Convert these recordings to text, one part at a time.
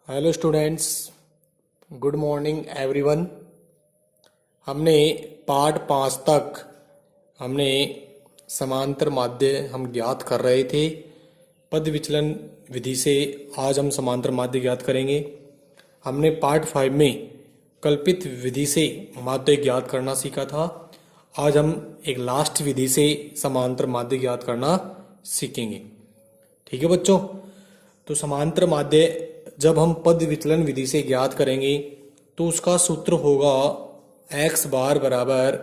Hello students, good morning everyone. हमने part 5 तक हमने समांतर माध्य हम ज्ञात कर रहे थे पद विचलन विधि से। आज हम समांतर माध्य ज्ञात करेंगे। हमने पार्ट 5 में कल्पित विधि से माध्य ज्ञात करना सीखा था। आज हम एक लास्ट विधि से समांतर माध्य ज्ञात करना सीखेंगे। ठीक है बच्चों, तो समांतर माध्य जब हम पद विचलन विधि से ज्ञात करेंगे तो उसका सूत्र होगा x बार बराबर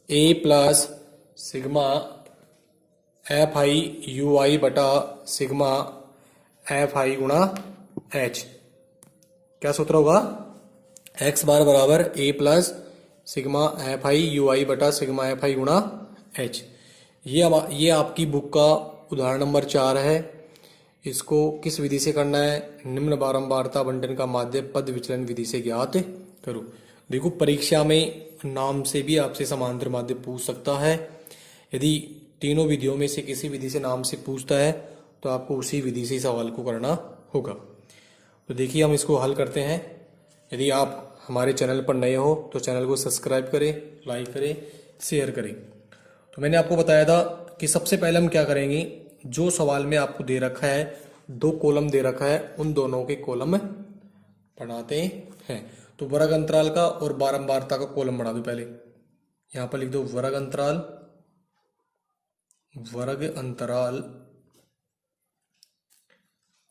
a plus sigma F I U I बटा सिग्मा एफ आई गुणा h। क्या सूत्र होगा? x बार बराबर a plus sigma F I U I बटा सिग्मा एफ आई गुणा h। ये आपकी बुक का उदाहरण नंबर 4 है। इसको किस विधि से करना है? निम्न बारंबारता बंटन का माध्य पद विचलन विधि से ज्ञात करो। देखो, परीक्षा में नाम से भी आपसे समांतर माध्य पूछ सकता है। यदि तीनों विधियों में से किसी विधि से नाम से पूछता है तो आपको उसी विधि से सवाल को करना होगा। तो देखिए, हम इसको हल करते हैं। यदि आप हमारे चैनल पर नए हो तो चैनल को सब्सक्राइब करें, लाइक करें, शेयर करें। तो मैंने आपको बताया था कि सबसे पहले हम क्या करेंगे, जो सवाल में आपको दे रखा है, 2 कॉलम दे रखा है, उन दोनों के कॉलम बनाते हैं। तो वर्ग अंतराल का और बारंबारता का कॉलम बना दो। पहले यहां पर लिख दो वर्ग अंतराल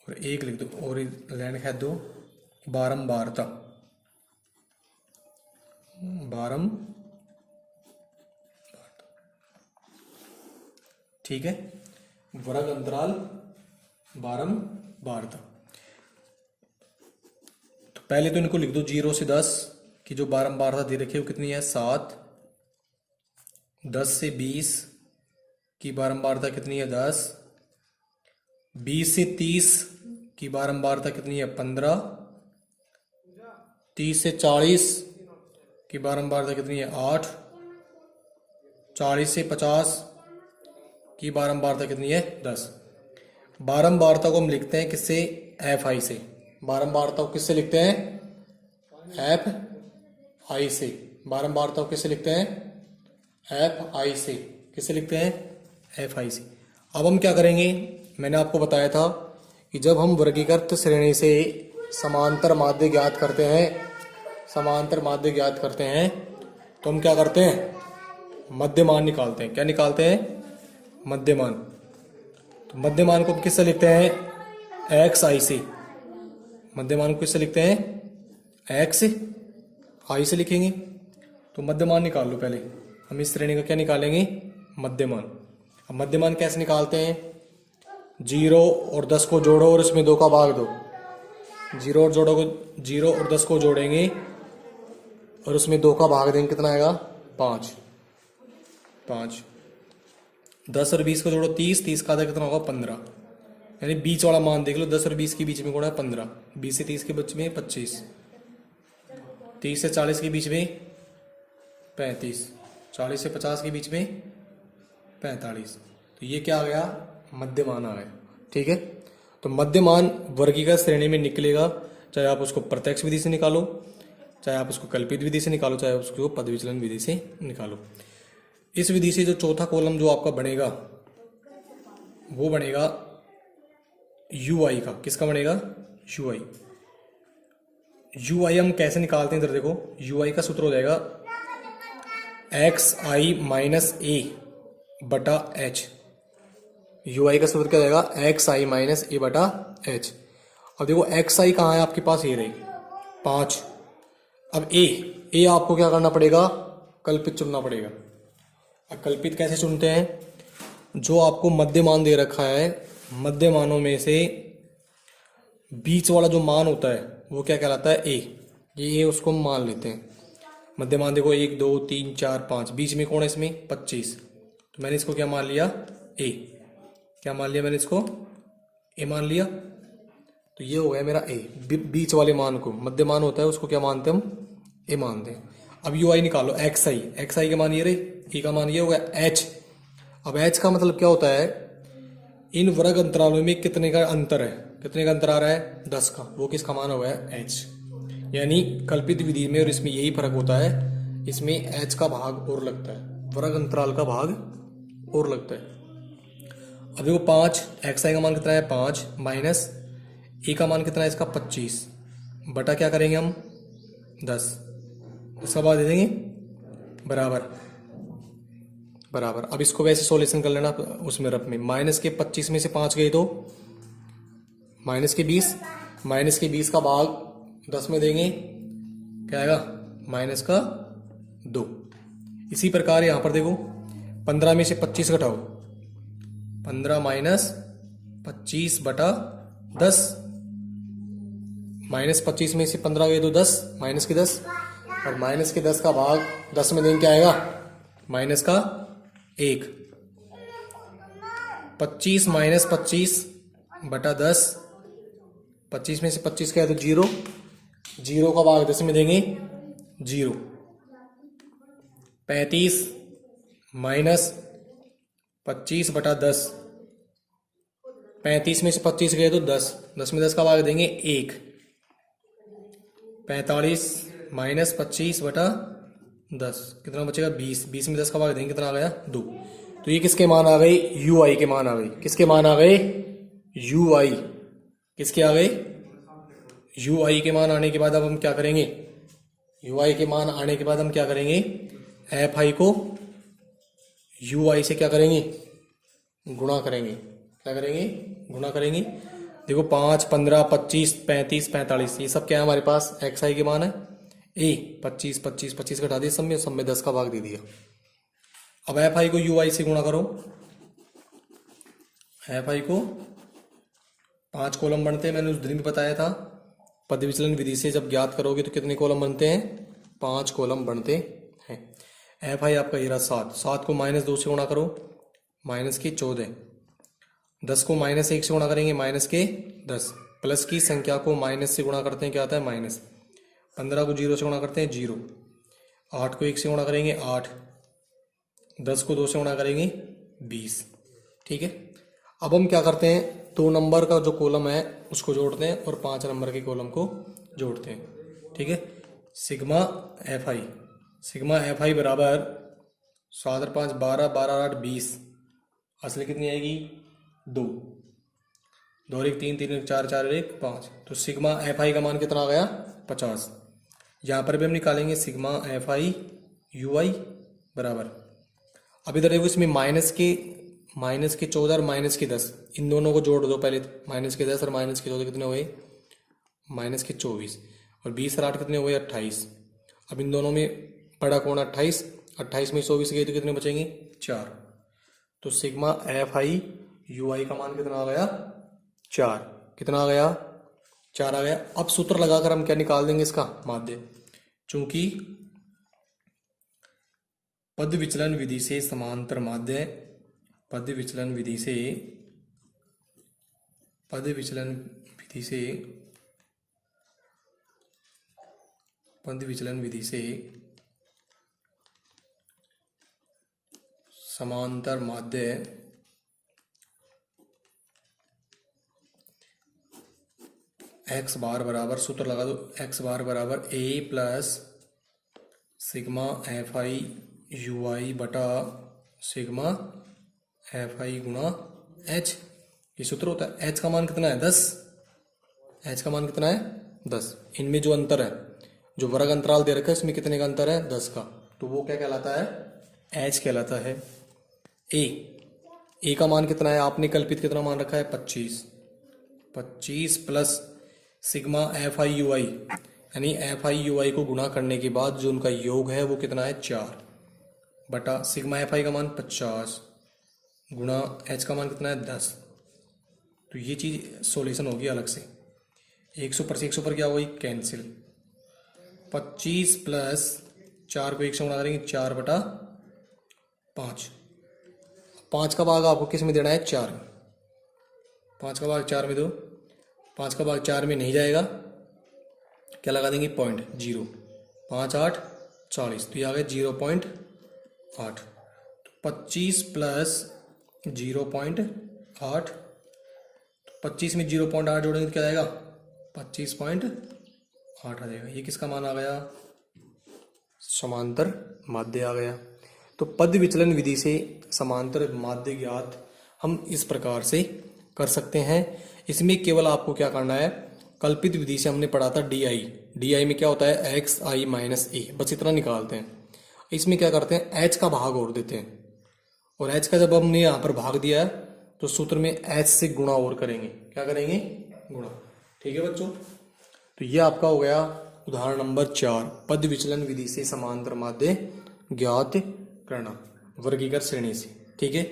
और एक लिख दो और लाइन कह दो बारंबारता। ठीक है, वर्ग अंतराल बारंबारता। तो पहले तो इनको लिख दो 0 से 10 की जो बारंबारता दे रखी है वो कितनी है? 7। 10 से 20 की बारंबारता कितनी है? 10। 20 से 30 की बारंबारता कितनी है? 15। 30 से 40 की बारंबारता कितनी है? 8। 40 से 50 की बारंबारता कितनी है? 10। बारंबारता को हम लिखते हैं किससे? एफ आई से। बारंबारता को किससे लिखते हैं? एफ आई से। बारंबारता को किससे लिखते हैं? एफ आई से। किससे लिखते हैं? एफ आई से। अब हम क्या करेंगे, मैंने आपको बताया था कि जब हम वर्गीकृत श्रेणी से समांतर माध्य ज्ञात करते हैं तो हम क्या करते हैं? मध्यमान निकालते हैं। क्या निकालते हैं? मध्यमान। तो मध्यमान को किससे लिखते हैं? एक्स आई से। मध्यमान को किससे लिखते हैं? एक्स आई से लिखेंगे। तो मध्यमान निकाल लो। पहले हम इस श्रेणी का क्या निकालेंगे? मध्यमान। अब मध्यमान कैसे निकालते हैं? 0 और 10 को जोड़ो और इसमें 2 का भाग दो। 0 और 10 को जोड़ेंगे और उसमें 2 का भाग देंगे, कितना आएगा? 5। 10 और 20 को जोड़ो 30। 30 का आधा कितना होगा? 15। यानी बीच वाला मान देख लो, 10 और 20 के बीच में कौन है? 15। 20 से 30 के बीच में 25। 30 से 40 के बीच में 35। 40 से 50 के बीच में 45। तो ये क्या आ गया? मध्यमान आ गया। ठीक है, तो मध्यमान वर्गीकृत श्रेणी में निकलेगा, चाहे आप उसको प्रत्यक्ष विधि से निकालो, चाहे आप उसको कल्पित विधि से निकालो, चाहे उसको पद विचलन विधि से निकालो। इस विधि से जो चौथा कॉलम जो आपका बनेगा वो बनेगा यू आई का। किसका बनेगा? You I. यू आई हम कैसे निकालते हैं? इधर देखो, यू आई का सूत्र हो जाएगा एक्स आई माइनस ए बटा एच। यू आई का सूत्र क्या जाएगा? एक्स आई माइनस ए बटा एच। अब देखो, एक्स आई कहाँ है आपके पास? ये रही 5। अब ए आपको क्या करना पड़ेगा? कल्पित चुनना पड़ेगा। अब कल्पित कैसे चुनते हैं? जो आपको मध्यमान दे रखा है, मध्यमानों में से बीच वाला जो मान होता है वो क्या कहलाता है? ए। ये उसको हम मान लेते हैं। मध्यमान देखो 1 2 3 4 5, बीच में कौन है? इसमें 25। तो मैंने इसको क्या मान लिया? ए। क्या मान लिया मैंने? इसको ए मान लिया। तो ये हो गया मेरा ए। बीच वाले मान को, मध्यमान होता है उसको क्या मानते हैं हम? ए मानते हैं। अब यू आई निकालो, एक्स आई का मान ये रहे, ए का मान ये हो गया एच। अब एच का मतलब क्या होता है? इन वर्ग अंतरालों में कितने का अंतर है, कितने का अंतर आ रहा है, 10 का। वो किसका मान हुआ है, h। यानी कल्पित विधि में और इसमें यही फर्क होता है, इसमें h का भाग और लगता है, वर्ग अंतराल का भाग और लगता है। अब देखो 5, xi का मान कितना है 5 माइनस e का मान कितना है इसका 25 बटा क्या करेंगे हम 10, इसका बाद दे देंगे बराबर बराबर। अब इसको वैसे सॉल्यूशन कर लेना उसमें रफ में, माइनस के 25 में से 5 गए तो माइनस के 20, माइनस के 20 का भाग 10 में देंगे क्या आएगा माइनस का 2। इसी प्रकार यहां पर देखो 15 में से 25 घटाओ, 15 माइनस 25 बटा 10, माइनस 25 में से 15 गए तो 10, माइनस के 10, और माइनस के 10 का भाग 10 में देंगे क्या आएगा माइनस का 1। 25 माइनस 25 बटा 10, 25 में से 25 क्या है तो 0, 0 का भाग 10 में देंगे 0। 35 माइनस 25 बटा 10, 35 में से 25 गए तो 10, 10 में 10 का भाग देंगे 1। 45 माइनस 25 बटा 10 कितना बचेगा 20, 20 में 10 का भाग देंगे कितना आ गया 2। तो ये किसके मान आ गए यू आई के मान आ गए, किसके मान आ गए यू आई, किसके आ गए यू आई के मान आने के बाद अब हम क्या करेंगे, यू आई के मान आने के बाद हम क्या करेंगे एफ आई को यू आई से क्या करेंगे गुणा करेंगे, क्या करेंगे गुणा करेंगे। देखो 5, 15, 25, 35, 45 ये सब क्या है हमारे पास एक्स आई के मान है ए, 25, 25, 25 घटा दिए सब में 10 का भाग दे दिया। अब एफ आई को यू आई से गुणा करो, एफ आई को 5 कॉलम बनते हैं, मैंने उस दिन भी बताया था पद विचलन विधि से जब ज्ञात करोगे तो कितने कॉलम बनते हैं 5 कॉलम बनते हैं। एफ आई आपका ये रहा 7, 7 को माइनस 2 से गुणा करो माइनस के 14, 10 को माइनस 1 से गुणा करेंगे माइनस के 10, प्लस की संख्या को माइनस से गुणा करते हैं क्या आता है माइनस, 15 को 0 से गुणा करते हैं 0, 8 को 1 से गुणा करेंगे 8, 10 को 2 से गुणा करेंगे 20। ठीक है, अब हम क्या करते हैं 2 नंबर का जो कॉलम है उसको जोड़ते हैं और 5 नंबर के कॉलम को जोड़ते हैं। ठीक है, सिग्मा एफ आई बराबर 7 और 5 12, 12 और 8 20, असली कितनी आएगी 2, 2 और 1 3, 3 और 1 4, 4 और 1 5, तो सिग्मा एफ आई का मान कितना आ गया 50। यहाँ पर भी हम निकालेंगे सिग्मा एफ आई यू आई बराबर, अब इधर देखो इसमें माइनस के 14 और माइनस के 10 इन दोनों को जोड़ दो पहले, माइनस के 10 और माइनस के 14 कितने हुए माइनस के 24, और 20 और 8 कितने हुए 28। अब इन दोनों में बड़ा कौन 28, 28 में 24 गए तो कितने बचेंगे 4, तो sigma F I U I का मान कितना आ गया 4, कितना आ गया 4 आ गया। अब सूत्र लगाकर हम क्या निकाल देंगे इसका माध्य, चूंकि पद विचलन विधि से समांतर माध्य, पद विचलन विधि से समांतर माध्य एक्स बार बराबर, सूत्र लगा दो एक्स बार बराबर A plus sigma F I U I बटा सिग्मा एफ आई गुणा एच, ये सूत्र होता है। एच का मान कितना है 10, एच का मान कितना है 10, इनमें जो अंतर है जो वर्ग अंतराल दे रखा है इसमें कितने का अंतर है 10 का, तो वो क्या कहलाता है एच कहलाता है। ए का मान कितना है आपने कल्पित कितना मान रखा है 25 plus sigma F I U I, यानी एफ आई यू आई को गुणा करने के बाद जो उनका योग है वो कितना है 4 बटा सिग्मा एफ आई का मान 50 गुणा एच का मान कितना है 10। तो ये चीज सॉल्यूशन होगी अलग से, 100 पर से 100 पर क्या होगी कैंसिल, 25 प्लस 4 को 1 से गुणा करेंगे 4 बटा 5, 5 का भाग आपको किस में देना है 4, 5 का भाग 4 में दो, 5 का भाग 4 में नहीं जाएगा, क्या लगा देंगे पॉइंट 0, 5 8 40, तो ये आ गया 0.8, तो 25 प्लस 0.8 25 में 0.8 जोड़ेंगे तो क्या आएगा, 25.8 आ जाएगा। ये किसका मान आ गया, समांतर माध्य आ गया। तो पद विचलन विधि से समांतर माध्य ज्ञात हम इस प्रकार से कर सकते हैं। इसमें केवल आपको क्या करना है, कल्पित विधि से हमने पढ़ा था डी आई में क्या होता है, एक्स आई माइनस ए, बस इतना निकालते हैं। इसमें क्या करते हैं, एच का भाग और देते हैं, और एच का जब हमने यहाँ पर भाग दिया है तो सूत्र में एच से गुणा और करेंगे, क्या करेंगे, गुणा। ठीक है बच्चों, तो ये आपका हो गया उदाहरण नंबर 4, पद विचलन विधि से समांतर माध्य ज्ञात करना वर्गीकृत श्रेणी से। ठीक है,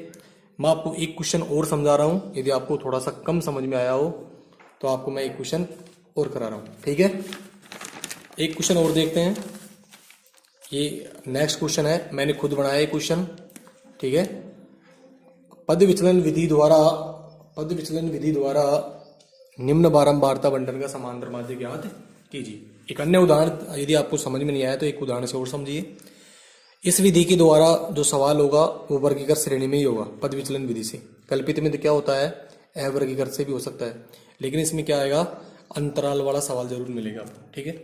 मैं आपको एक क्वेश्चन और समझा रहा हूं, यदि आपको थोड़ा सा कम समझ में आया हो तो आपको मैं एक क्वेश्चन और करा रहा हूं। ठीक है, एक क्वेश्चन और देखते हैं। ये नेक्स्ट क्वेश्चन है, मैंने खुद बनाया ये क्वेश्चन। ठीक है, पद विचलन विधि द्वारा निम्न बारंबारता बंटन का समांतर माध्य ज्ञात कीजिए। एक अन्य उदाहरण, यदि आपको समझ में नहीं आया तो एक उदाहरण से और समझिए। इस विधि के द्वारा जो सवाल होगा वो वर्गीकृत श्रेणी में ही होगा, पद विचलन विधि से। कल्पित में तो क्या होता है, अवर्गीकृत से भी हो सकता है, लेकिन इसमें क्या आएगा, अंतराल वाला सवाल जरूर मिलेगा आपको। ठीक है,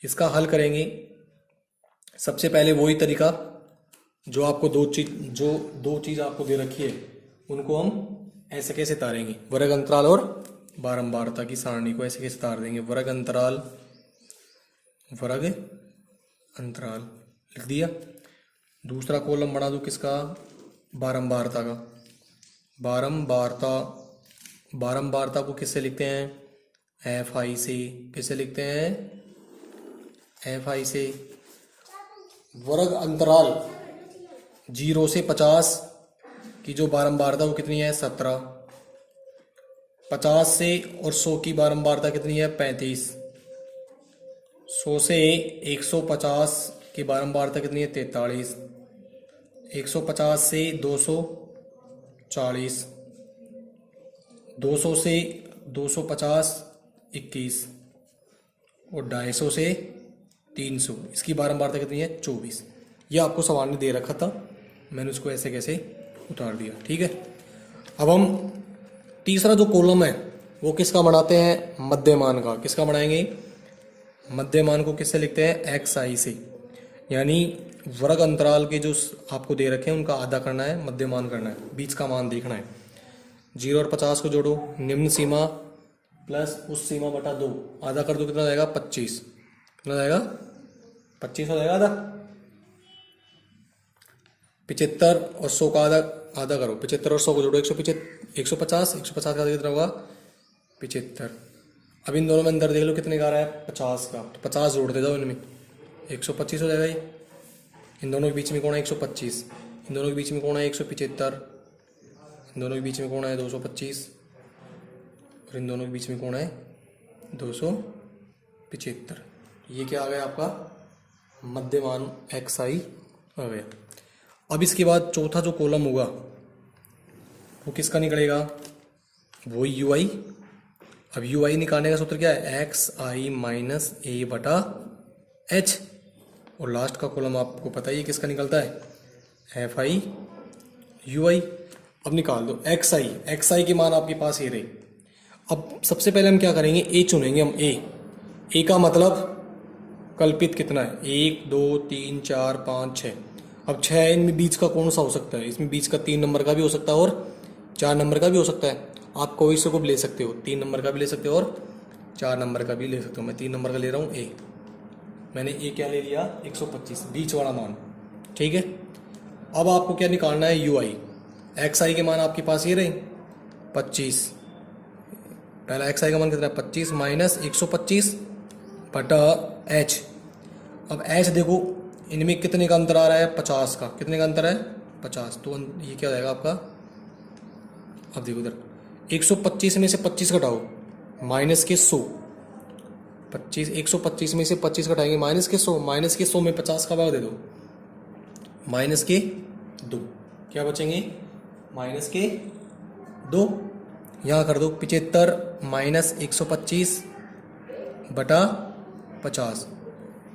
इसका हल करेंगे। सबसे पहले वही तरीका जो आपको दो चीज आपको दे रखी है, उनको हम ऐसे कैसे तारेंगे, वर्ग अंतराल और बारंबारता की सारणी को ऐसे कैसे तार देंगे। वर्ग अंतराल लिख दिया। दूसरा कॉलम बना दो किसका, बारंबारता का। बारंबारता को किससे लिखते हैं, एफ आई से। किससे लिखते हैं, एफ आई से। वर्ग अंतराल 0 से 50 की जो बारंबारता वो कितनी है, 17। 50 से और 100 की बारंबारता कितनी है, 35। 100 से 150 की बारंबारता कितनी है, 43। 150 से 240, 200 से 250 21, और 250 से 300, इसकी बारंबारता कितनी है, 24। ये आपको सवाल ने दे रखा था, मैंने उसको ऐसे कैसे उतार दिया। ठीक है, अब हम तीसरा जो कॉलम है वो किसका बनाते हैं, मध्यमान का। किसका बनाएंगे, मध्यमान को किससे लिखते हैं, एक्स आई से। यानी वर्ग अंतराल के जो आपको दे रखे हैं उनका आधा करना है, मध्यमान करना है, बीच का मान देखना है। 0 और 50 को जोड़ो, निम्न सीमा प्लस उस सीमा बटा 2, आधा कर दो, कितना जाएगा, 25। कितना जाएगा, 25 हो जाएगा आधा। 75 और 100 का आधा करो, 75 और 100 को जोड़ो, 150 का आधा कितना होगा, 75। अब इन दोनों में अंदर देख लो कितने का आ रहा है, 50 का, तो 50 जोड़ते जाओ इनमें, 125 हो जाएगा ये। इन दोनों के बीच में कौन है, 125। इन दोनों के बीच में कौन है, 175। इन दोनों के बीच में कौन है, 225। और इन दोनों के बीच में कौन है, 275। ये क्या आ गया आपका, मध्यमान एक्स आई आ गया। अब इसके बाद चौथा जो कॉलम होगा वो किसका निकलेगा, वो यू आई। अब यू आई निकालने का सूत्र क्या है, एक्स आई माइनस ए बटा एच। और लास्ट का कॉलम आपको पता ही किसका निकलता है, एफ आई यू आई। अब निकाल दो एक्स आई के मान आपके पास ये रहे। अब सबसे पहले हम क्या करेंगे, ए चुनेंगे हम। ए का मतलब कल्पित कितना है, 1 2 3 4 5 6। अब 6 इनमें बीच का कौन सा हो सकता है, इसमें बीच का 3 नंबर का भी हो सकता है और 4 नंबर का भी हो सकता है। आप कोई से को भी ले सकते हो, 3 नंबर का भी ले सकते हो और 4 नंबर का भी ले सकते हो। मैं 3 नंबर का ले रहा हूँ ए। मैंने ए क्या ले लिया, 125, बीच वाला मान। ठीक है, अब आपको क्या निकालना है, यू आई। एक्स आई के मान आपके पास ये रहे 25। पहला एक्स आई का मान कितना है, 25 माइनस 125 बटा एच। अब एच देखो इनमें कितने का अंतर आ रहा है, 50 का। कितने का अंतर है, 50। तो ये क्या हो जाएगा आपका, अब देखो इधर 125 में से 25 घटाओ, माइनस के 100। 125 में से 25 घटाएंगे, माइनस के 100। माइनस के 100 में 50 का भाग दे दो, माइनस के 2। क्या बचेंगे, माइनस के 2। यहाँ कर दो 75 माइनस 125 बटा 50।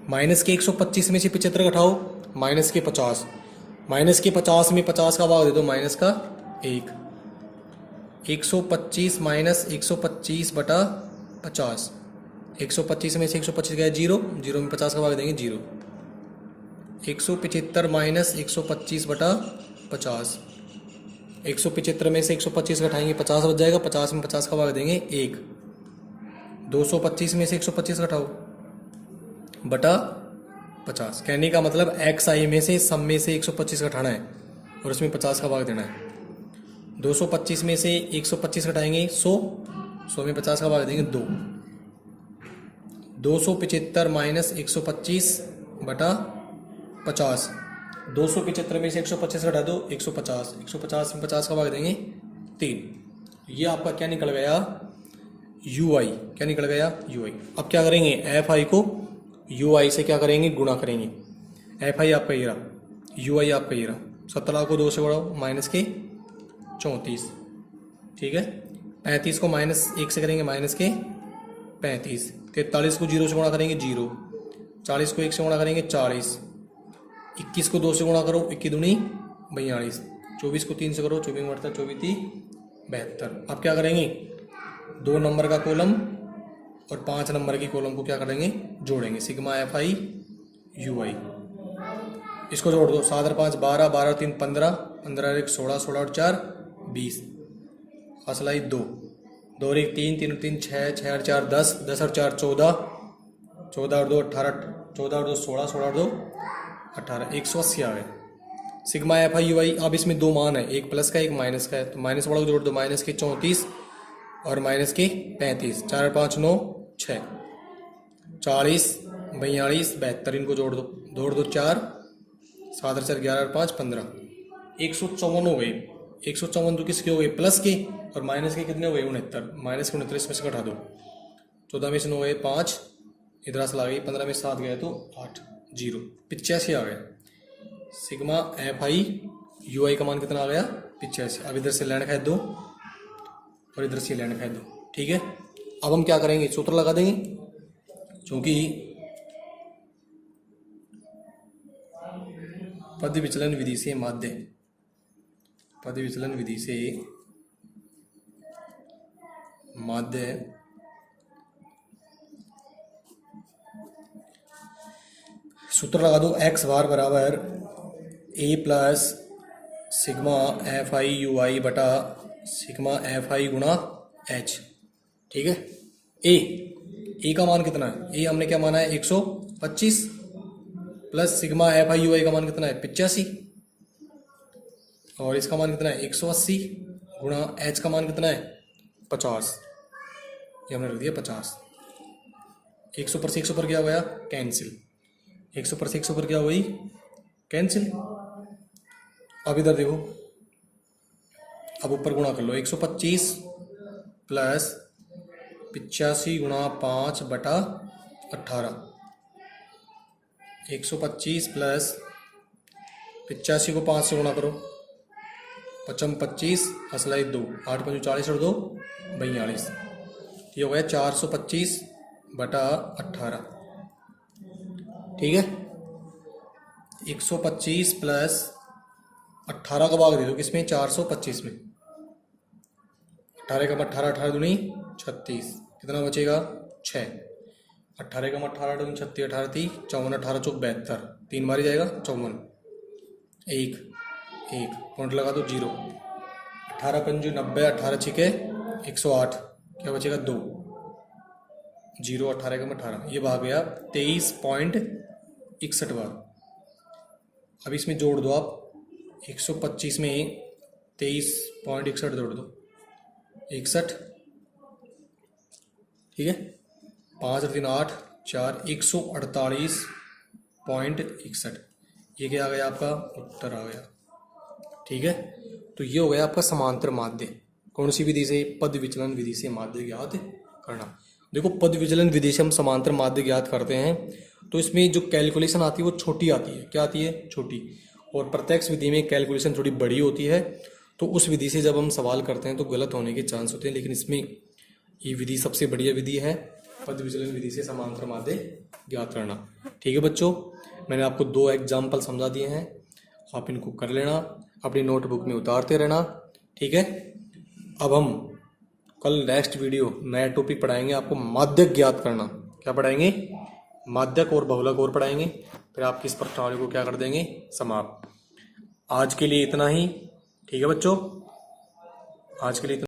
माइनस के 125 में से 75 घटाओ, माइनस के 50। माइनस के 50 में 50 का भाग दे दो, माइनस का 1। 125 माइनस 125 बटा 50। 125 में से 125 गया जीरो, जीरो में 50 का भाग देंगे जीरो। 175 माइनस 125 बटा 50। 175 में से 125 घटाएंगे 50 बच जाएगा, 50 में 50 का भाग देंगे 1। 225 में से 125 घटाओ बटा 50। कहने का मतलब एक्स आई में से सम में से 125 घटाना है और उसमें 50 का भाग देना है। 225 में से 125 घटाएंगे 100, 100 में 50 का भाग देंगे 2। 275 माइनस 125 बटा 50। 275 में से 125 घटा दो 150, 150 में 50 का भाग देंगे 3। ये आपका क्या निकल गया, यू आई। क्या निकल गया, यू आई। अब क्या करेंगे, एफ आई को यू आई से क्या करेंगे, गुणा करेंगे। एफ आई आपका ये रहा, यू आई आपका ये रहा। 17 को 2 से बढ़ाओ माइनस के 34, ठीक है। 35 को माइनस 1 से करेंगे माइनस के 35। 43 को 0 से गुणा करेंगे 0। 40 को 1 से गुणा करेंगे 40। 21 को 2 से गुणा करो 21 दूनी 42। 24 को 3 से करो 24 बढ़ता 24 72। अब क्या करेंगे, 2 नंबर का कॉलम और 5 नंबर की कॉलम को क्या करेंगे, जोड़ेंगे। सिग्मा एफ आई यू आई, इसको जोड़ दो। 7 और 5 12, 12 और 3 15, 15 और 1 16, 16 और 4 20, असलाई 2, 2 और 1 3, 3 और 3 6, 6 और 4 10, 10 और 4 14, 14 और 2 18, 14 और 2 16, 16 और 2 18, 180 आ गए। सिग्मा एफ आई यू आई। अब इसमें 2 मान है, एक प्लस का एक माइनस का है, तो माइनस वाला को जोड़ दो। माइनस के 34 और माइनस के 35, 4 और 5 9 6, 40 42 72, इनको जोड़ दो 4, 7 और 4 11 और 5 15, 154 हो गए। 154 तो किसके हो गए, प्लस के, और माइनस के कितने हो गए 69। माइनस के 69 में से घटा दो। 14 में से 9 गए 5, इधर से ला गई। 15 में 7 गए तो 8, 0 85 आ गया। Sigma F I U I का मान कितना आ गया, 85। अब इधर से लैंड खाद दो और इधर से लैंड खाद दो, ठीक है। अब हम क्या करेंगे, सूत्र लगा देंगे, क्योंकि पद विचलन विधि से माध्य, पद विचलन विधि से माध्य सूत्र लगा दो। एक्स बार बराबर A plus sigma F I U I बटा सिग्मा एफ आई गुणा एच, ठीक है। ए का मान कितना है, ए हमने क्या माना है 125, plus sigma F I U I का मान कितना है 85, और इसका मान कितना है 180, गुणा एच का मान कितना है 50। ये हमने रख दिया 50। 100 पर से 100 पर क्या हो गया, कैंसिल। 100 पर से 100 पर क्या हो गई, कैंसिल। अब इधर देखो, अब ऊपर गुणा कर लो। 125 प्लस 85 गुणा 5 बटा 18। 125 प्लस 85 को 5 से गुणा करो, 55 25 असलाई 2, 8 5 40 और 2 42। ये हो गया 425 बटा 18, ठीक है। 125 प्लस 18 का भाग दे दो किसमें, 425 में। 18 का 18, 18 दूनी 36, कितना बचेगा 6। 18 का 18 दूनी 36, 18 थी 54, 18 चौक 72, 3 बार ही जाएगा 54। 1 पॉइंट लगा दो 0। 18 पंजू 90, 18 छिके 108, क्या बचेगा 2, 0। 18 का 18, ये भाग गया 23.61 बार। अब इसमें जोड़ दो आप, 125 में 23.61 जोड़ दो 61, ठीक है। 5 और 3 8, 4 148.61, ये क्या आ गया आपका उत्तर आ गया, ठीक है। तो ये हो गया आपका समांतर माध्य। कौन सी विधि से, पद विचलन विधि से माध्य ज्ञात करना। देखो पद विचलन विधि से हम समांतर माध्य ज्ञात करते हैं तो इसमें जो कैलकुलेशन आती है वो छोटी आती है। क्या आती है, छोटी। और प्रत्यक्ष विधि में कैलकुलेशन थोड़ी बड़ी होती है, तो उस विधि से जब हम सवाल करते हैं तो गलत होने के चांस होते हैं। लेकिन इसमें ये विधि सबसे बढ़िया विधि है, पद विचलन विधि से समांतर माध्य ज्ञात करना, ठीक है बच्चों। मैंने आपको 2 एग्जाम्पल समझा दिए हैं, आप इनको कर लेना, अपनी नोटबुक में उतारते रहना, ठीक है। अब हम कल नेक्स्ट वीडियो नया टॉपिक पढ़ाएंगे आपको, माध्यक ज्ञात करना। क्या पढ़ाएंगे? माध्यक और बहुलक और पढ़ाएंगे, फिर आपकी इस प्रश्नावली को क्या कर देंगे? समाप्त। आज के लिए इतना ही। ठीक है बच्चों, आज के लिए इतना।